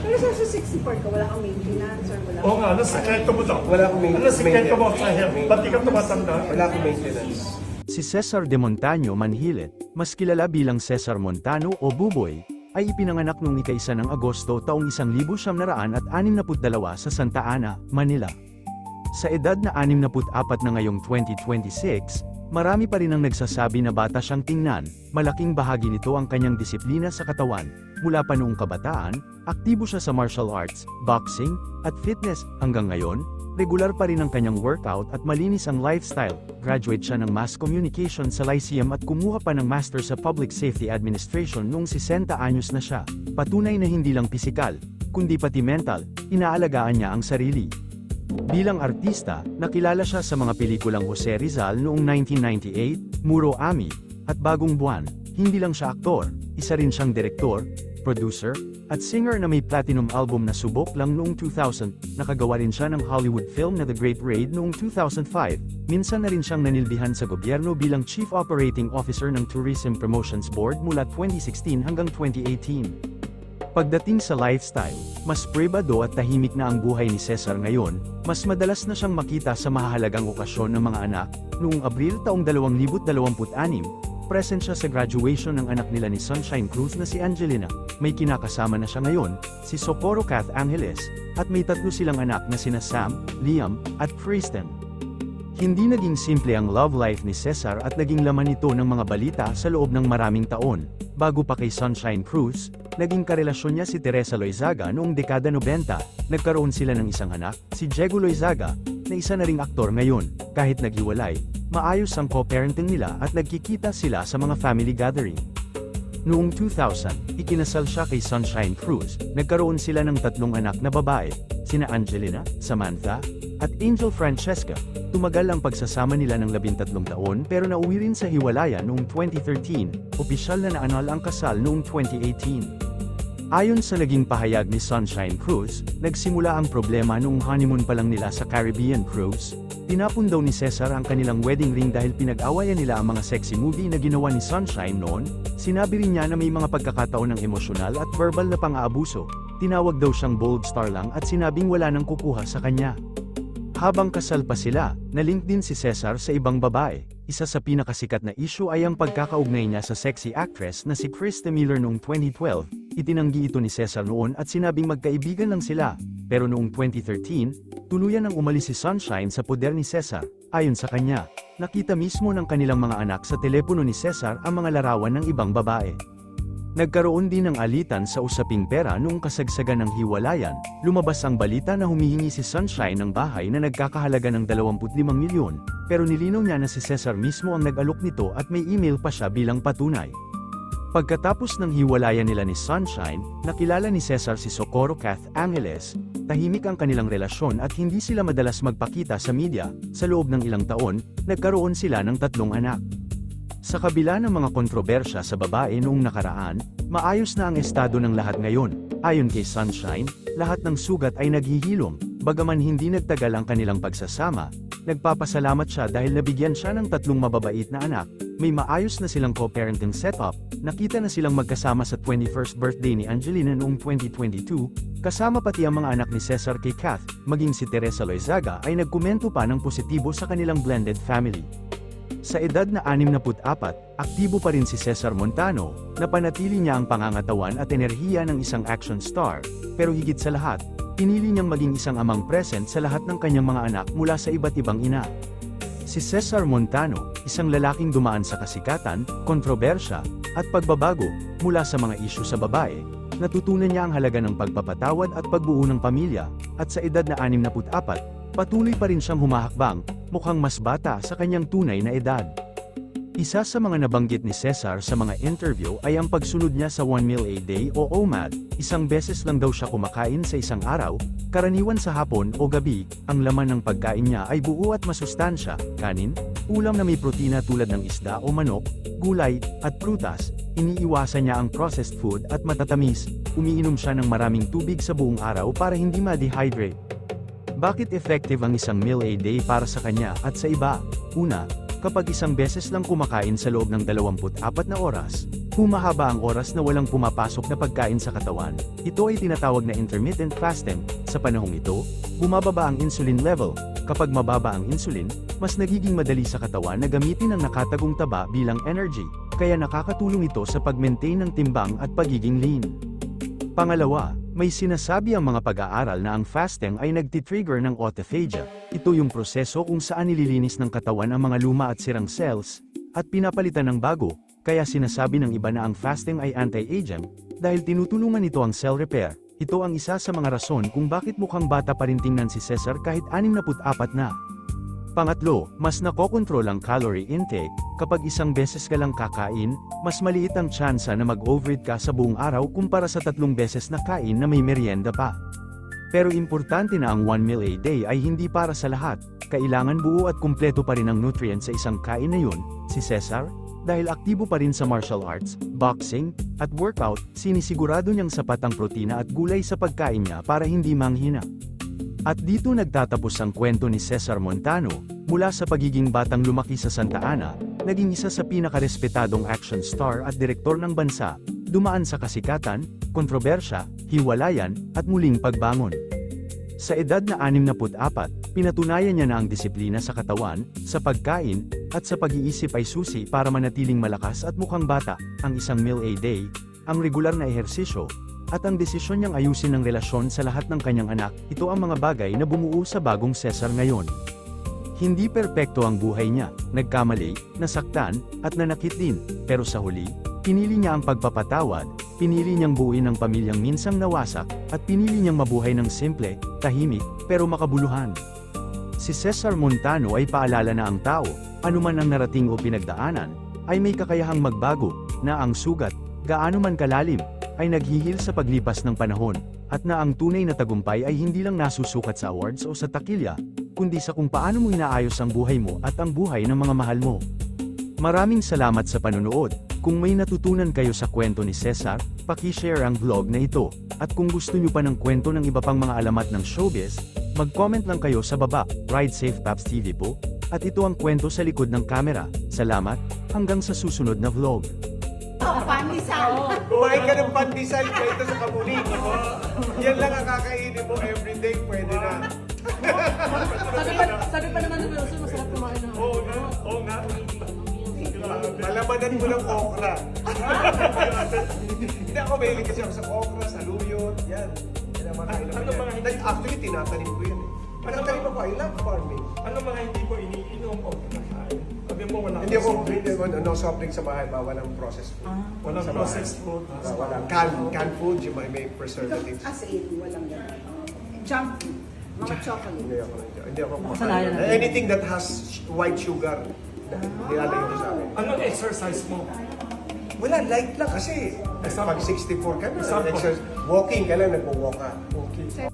Pero sa 64 ka, wala kang maintenance or wala Oo nga, ano sekreto mo daw? Wala akong Ano sekreto mo sa health? Ba't di ka tumatanda? Wala akong maintenance. Si Cesar de Montaño Manhilet, mas kilala bilang Cesar Montano o Buboy, ay ipinanganak noong ika-1 ng Agosto taong 1962 sa Santa Ana, Manila. Sa edad na 64 na ngayong 2026, marami pa rin ang nagsasabi na bata siyang tingnan, malaking bahagi nito ang kanyang disiplina sa katawan. Mula pa noong kabataan, aktibo siya sa martial arts, boxing, at fitness. Hanggang ngayon, regular pa rin ang kanyang workout at malinis ang lifestyle. Graduate siya ng Mass Communication sa Lyceum at kumuha pa ng Master sa Public Safety Administration noong 60 anyos na siya. Patunay na hindi lang pisikal, kundi pati mental, inaalagaan niya ang sarili. Bilang artista, nakilala siya sa mga pelikulang Jose Rizal noong 1998, Muro Ami, at Bagong Buwan. Hindi lang siya aktor, isa rin siyang direktor, producer, at singer na may platinum album na Subok Lang noong 2000, nakagawa rin siya ng Hollywood film na The Great Raid noong 2005, minsan na rin siyang nanilbihan sa gobyerno bilang Chief Operating Officer ng Tourism Promotions Board mula 2016 hanggang 2018. Pagdating sa lifestyle, mas pribado at tahimik na ang buhay ni Cesar ngayon, mas madalas na siyang makita sa mahahalagang okasyon ng mga anak. Noong Abril taong 2026, present siya sa graduation ng anak nila ni Sunshine Cruz na si Angelina. May kinakasama na siya ngayon, si Socorro Kath Angeles, at may 3 silang anak na sina Sam, Liam, at Kristen. Hindi naging simple ang love life ni Cesar at naging laman ito ng mga balita sa loob ng maraming taon. Bago pa kay Sunshine Cruz, naging karelasyon niya si Teresa Loizaga noong dekada 90, nagkaroon sila ng isang anak, si Diego Loizaga, na isa na ring aktor ngayon. Kahit naghiwalay, maayos ang co-parenting nila at nagkikita sila sa mga family gathering. Noong 2000, ikinasal siya kay Sunshine Cruz, nagkaroon sila ng 3 anak na babae, sina Angelina, Samantha, at Angel Francesca. Tumagal ang pagsasama nila ng 13 taon pero nauwi rin sa hiwalayan noong 2013, opisyal na naanal ang kasal noong 2018. Ayon sa naging pahayag ni Sunshine Cruz, nagsimula ang problema noong honeymoon pa lang nila sa Caribbean cruise. Tinapon daw ni Cesar ang kanilang wedding ring dahil pinag-awayan nila ang mga sexy movie na ginawa ni Sunshine noon. Sinabi rin niya na may mga pagkakataon ng emosyonal at verbal na pang-aabuso. Tinawag daw siyang bold star lang at sinabing wala nang kukuha sa kanya. Habang kasal pa sila, nalink din si Cesar sa ibang babae. Isa sa pinakasikat na issue ay ang pagkakaugnay niya sa sexy actress na si Krista Miller noong 2012. Itinanggi ito ni Cesar noon at sinabing magkaibigan lang sila. Pero noong 2013, tuluyan nang umalis si Sunshine sa poder ni Cesar. Ayon sa kanya, nakita mismo ng kanilang mga anak sa telepono ni Cesar ang mga larawan ng ibang babae. Nagkaroon din ng alitan sa usaping pera noong kasagsagan ng hiwalayan. Lumabas ang balita na humihingi si Sunshine ng bahay na nagkakahalaga ng 25 milyon, pero nilinaw niya na si Cesar mismo ang nag-alok nito at may email pa siya bilang patunay. Pagkatapos ng hiwalayan nila ni Sunshine, nakilala ni Cesar si Socorro Kath Angeles. Tahimik ang kanilang relasyon at hindi sila madalas magpakita sa media. Sa loob ng ilang taon, nagkaroon sila ng 3 anak. Sa kabila ng mga kontrobersya sa babae noong nakaraan, maayos na ang estado ng lahat ngayon. Ayon kay Sunshine, lahat ng sugat ay naghihilom. Bagaman hindi nagtagal ang kanilang pagsasama, nagpapasalamat siya dahil nabigyan siya ng 3 mababait na anak. May maayos na silang co-parenting setup. Nakita na silang magkasama sa 21st birthday ni Angelina noong 2022, kasama pati ang mga anak ni Cesar kay Kath. Maging si Teresa Loizaga ay nagkomento pa ng positibo sa kanilang blended family. Sa edad na 64, aktibo pa rin si Cesar Montano, napanatili niya ang pangangatawan at enerhiya ng isang action star, pero higit sa lahat, pinili niyang maging isang amang present sa lahat ng kanyang mga anak mula sa iba't ibang ina. Si Cesar Montano, isang lalaking dumaan sa kasikatan, kontrobersya, at pagbabago, mula sa mga isyu sa babae, natutunan niya ang halaga ng pagpapatawad at pagbuo ng pamilya, at sa edad na 64, patuloy pa rin siyang humahakbang, mukhang mas bata sa kanyang tunay na edad. Isa sa mga nabanggit ni Cesar sa mga interview ay ang pagsunod niya sa 1 meal a day o OMAD, isang beses lang daw siya kumakain sa isang araw, karaniwan sa hapon o gabi. Ang laman ng pagkain niya ay buo at masustansya, kanin, ulam na may protina tulad ng isda o manok, gulay, at prutas. Iniiwasan niya ang processed food at matatamis. Umiinom siya ng maraming tubig sa buong araw para hindi ma-dehydrate. Bakit effective ang isang meal a day para sa kanya at sa iba? Una, kapag isang beses lang kumakain sa loob ng 24 na oras, Humahaba ang oras na walang pumapasok na pagkain sa katawan. Ito ay tinatawag na intermittent fasting. Sa panahong ito, bumababa ang insulin level. Kapag mababa ang insulin, mas nagiging madali sa katawan na gamitin ang nakatagong taba bilang energy, kaya nakakatulong ito sa pag-maintain ng timbang at pagiging lean. Pangalawa, may sinasabi ang mga pag-aaral na ang fasting ay nagtitrigger ng autophagia. Ito yung proseso kung saan nililinis ng katawan ang mga luma at sirang cells, at pinapalitan ng bago, kaya sinasabi ng iba na ang fasting ay anti-aging, dahil tinutulungan nito ang cell repair. Ito ang isa sa mga rason kung bakit mukhang bata pa rin tingnan si Cesar kahit 64 na. Pangatlo, mas nakokontrol ang calorie intake. Kapag isang beses ka lang kakain, mas maliit ang tsansa na mag-overeat ka sa buong araw kumpara sa 3 beses na kain na may merienda pa. Pero importante na ang 1 meal a day ay hindi para sa lahat. Kailangan buo at kumpleto pa rin ang nutrients sa isang kain na yun. Si Cesar, dahil aktibo pa rin sa martial arts, boxing, at workout, sinisigurado niyang sapat ang protina at gulay sa pagkain niya para hindi manghina. At dito nagtatapos ang kwento ni Cesar Montano, mula sa pagiging batang lumaki sa Santa Ana, naging isa sa pinakarespetadong action star at direktor ng bansa, dumaan sa kasikatan, kontrobersya, hiwalayan, at muling pagbangon. Sa edad na 64, pinatunayan niya na ang disiplina sa katawan, sa pagkain, at sa pag-iisip ay susi para manatiling malakas at mukhang bata, ang isang meal a day, ang regular na ehersisyo, at ang desisyon niyang ayusin ang relasyon sa lahat ng kanyang anak. Ito ang mga bagay na bumuo sa bagong Cesar ngayon. Hindi perpekto ang buhay niya, nagkamali, nasaktan, at nanakit din, pero sa huli, pinili niya ang pagpapatawad, pinili niyang buuin ang pamilyang minsang nawasak, at pinili niyang mabuhay ng simple, tahimik, pero makabuluhan. Si Cesar Montano ay paalala na ang tao, anuman ang narating o pinagdaanan, ay may kakayahang magbago, na ang sugat, gaano man kalalim, ay naghihil sa paglipas ng panahon, at na ang tunay na tagumpay ay hindi lang nasusukat sa awards o sa takilya, kundi sa kung paano mo inaayos ang buhay mo at ang buhay ng mga mahal mo. Maraming salamat sa panonood. Kung may natutunan kayo sa kwento ni Cesar, paki-share ang vlog na ito. At kung gusto nyo pa ng kwento ng iba pang mga alamat ng showbiz, mag-comment lang kayo sa baba. Ride Safe Paps TV po. At ito ang kwento sa likod ng kamera. Salamat, hanggang sa susunod na vlog. Pandesal. Kumain ka ng pandesal dito sa Kamuning. Yan lang ang kakainin mo everyday, pwede na. Sabi pa naman ni Wilson, masarap kumain ng Oo nga. Malamanan mo ng okra. Hindi ako mahilig kasi ako sa okra, sa luyot, yan. Yan ang makain naman yan. Actually, tinatanim ko yan. Tinatanim ako, I love farming. Ano mga hindi ko iniinom o kinakain? Sabi mo wala Hindi ako, soft drinks. no soft drink sa bahay, bawal ang processed food. Walang Sa bahay. processed food. Wala. Canned food, yung may preservatives. As in, walang gano'n. Junk food. Mga chocolate. Hindi ako Nakasanayan na. anything that has white sugar, nilalagay ko sa akin. Anong exercise mo? Wala, light lang kasi. Pag 64 ka na, Example. walking ka lang, nagwo-walk ka. Okay.